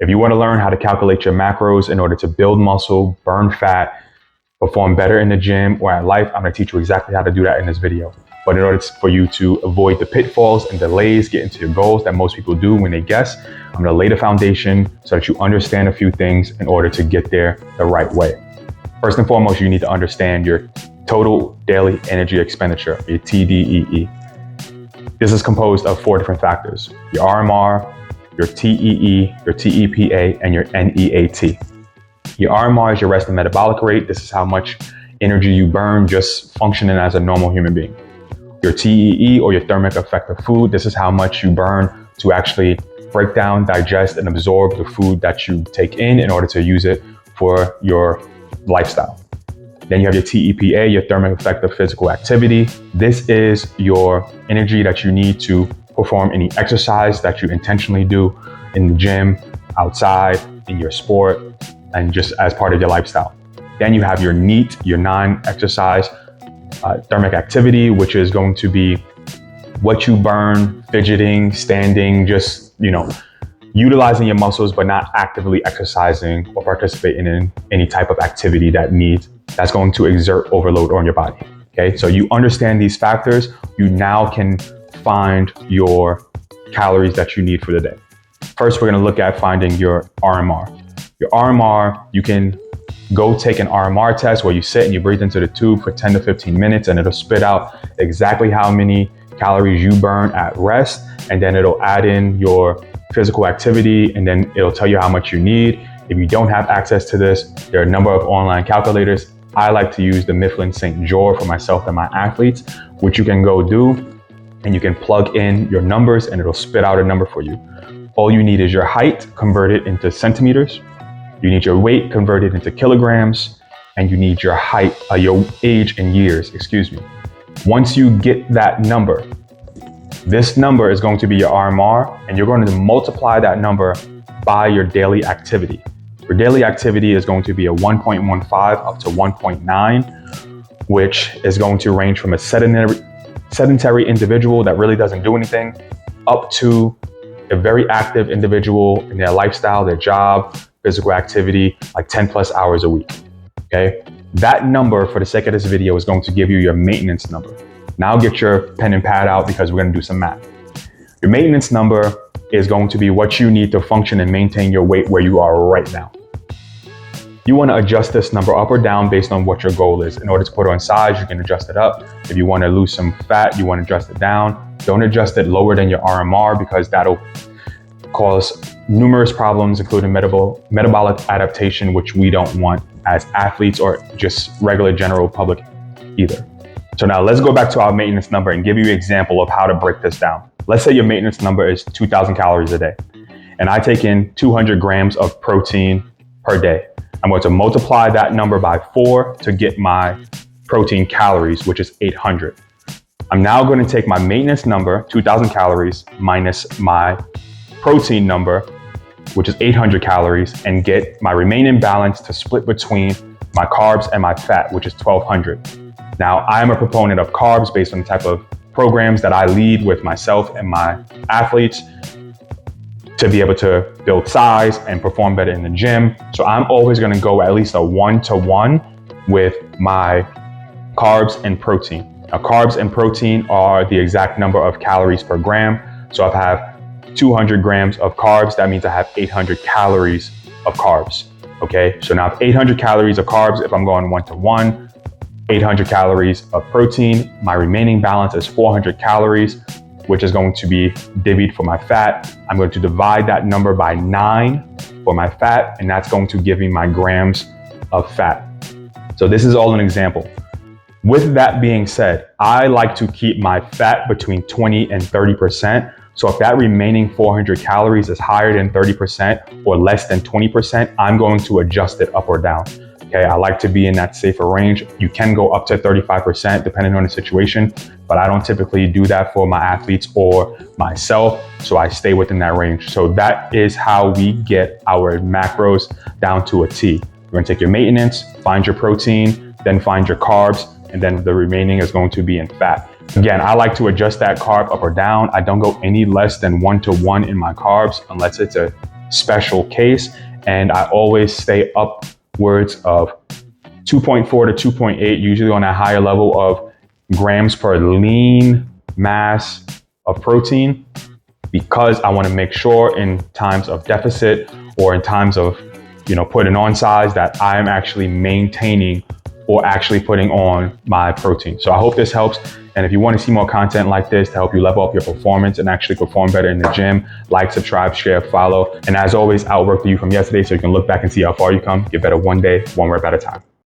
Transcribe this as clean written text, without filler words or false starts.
If you want to learn how to calculate your macros in order to build muscle, burn fat, perform better in the gym or at life, I'm going to teach you exactly how to do that in this video. But in order for you to avoid the pitfalls and delays, get into your goals that most people do when they guess, I'm going to lay the foundation so that you understand a few things in order to get there the right way. First and foremost, you need to understand your total daily energy expenditure, your TDEE. This is composed of 4 different factors: your RMR, your TEE, your TEPA, and your NEAT. Your RMR is your resting metabolic rate. This is how much energy you burn just functioning as a normal human being. Your TEE, or your thermic effect of food, this is how much you burn to actually break down, digest, and absorb the food that you take in order to use it for your lifestyle. Then you have your TEPA, your thermic effect of physical activity. This is your energy that you need to perform any exercise that you intentionally do in the gym, outside, in your sport, and just as part of your lifestyle. Then you have your NEAT, your non-exercise thermic activity, which is going to be what you burn fidgeting, standing, just, utilizing your muscles, but not actively exercising or participating in any type of activity that's going to exert overload on your body. Okay, so you understand these factors, you now can find your calories that you need for the day. First, we're going to look at finding your RMR. Your RMR, you can go take an RMR test where you sit and you breathe into the tube for 10 to 15 minutes and it'll spit out exactly how many calories you burn at rest, and then it'll add in your physical activity, and then it'll tell you how much you need. If you don't have access to this, there are a number of online calculators. I like to use the Mifflin St. George for myself and my athletes, which you can go do, and you can plug in your numbers and it'll spit out a number for you. All you need is your height converted into centimeters. You need your weight converted into kilograms, and you need your your age in years, Once you get that number, this number is going to be your RMR, and you're going to multiply that number by your daily activity. Your daily activity is going to be a 1.15 up to 1.9, which is going to range from a sedentary individual that really doesn't do anything up to a very active individual in their lifestyle, their job, physical activity, like 10 plus hours a week. Okay, that number, for the sake of this video, is going to give you your maintenance number. Now get your pen and pad out because we're going to do some math. Your maintenance number is going to be what you need to function and maintain your weight where you are right now. You want to adjust this number up or down based on what your goal is. In order to put on size, you can adjust it up. If you want to lose some fat, you want to adjust it down. Don't adjust it lower than your RMR because that'll cause numerous problems, including metabolic adaptation, which we don't want as athletes or just regular general public either. So now let's go back to our maintenance number and give you an example of how to break this down. Let's say your maintenance number is 2,000 calories a day, and I take in 200 grams of protein per day. I'm going to multiply that number by 4 to get my protein calories, which is 800. I'm now going to take my maintenance number, 2,000 calories, minus my protein number, which is 800 calories, and get my remaining balance to split between my carbs and my fat, which is 1,200. Now, I am a proponent of carbs based on the type of programs that I lead with myself and my athletes to be able to build size and perform better in the gym. So I'm always going to go at least a 1-to-1 with my carbs and protein. Now, carbs and protein are the exact number of calories per gram. So if I have 200 grams of carbs, that means I have 800 calories of carbs. Okay, so now 800 calories of carbs, if I'm going 1-to-1, 800 calories of protein, my remaining balance is 400 calories, which is going to be divvied for my fat. I'm going to divide that number by 9 for my fat, and that's going to give me my grams of fat. So this is all an example. With that being said, I like to keep my fat between 20 and 30%. So if that remaining 400 calories is higher than 30% or less than 20%, I'm going to adjust it up or down. Okay, I like to be in that safer range. You can go up to 35% depending on the situation, but I don't typically do that for my athletes or myself. So I stay within that range. So that is how we get our macros down to a T. You're gonna take your maintenance, find your protein, then find your carbs, and then the remaining is going to be in fat. Again, I like to adjust that carb up or down. I don't go any less than 1-to-1 in my carbs unless it's a special case. And I always stay upwards of 2.4 to 2.8, usually on a higher level of grams per lean mass of protein, because I want to make sure in times of deficit or in times of, putting on size, that I'm actually maintaining or actually putting on my protein. So I hope this helps. And if you want to see more content like this to help you level up your performance and actually perform better in the gym, like, subscribe, share, follow. And as always, outwork the you from yesterday so you can look back and see how far you come. Get better one day, one rep at a time.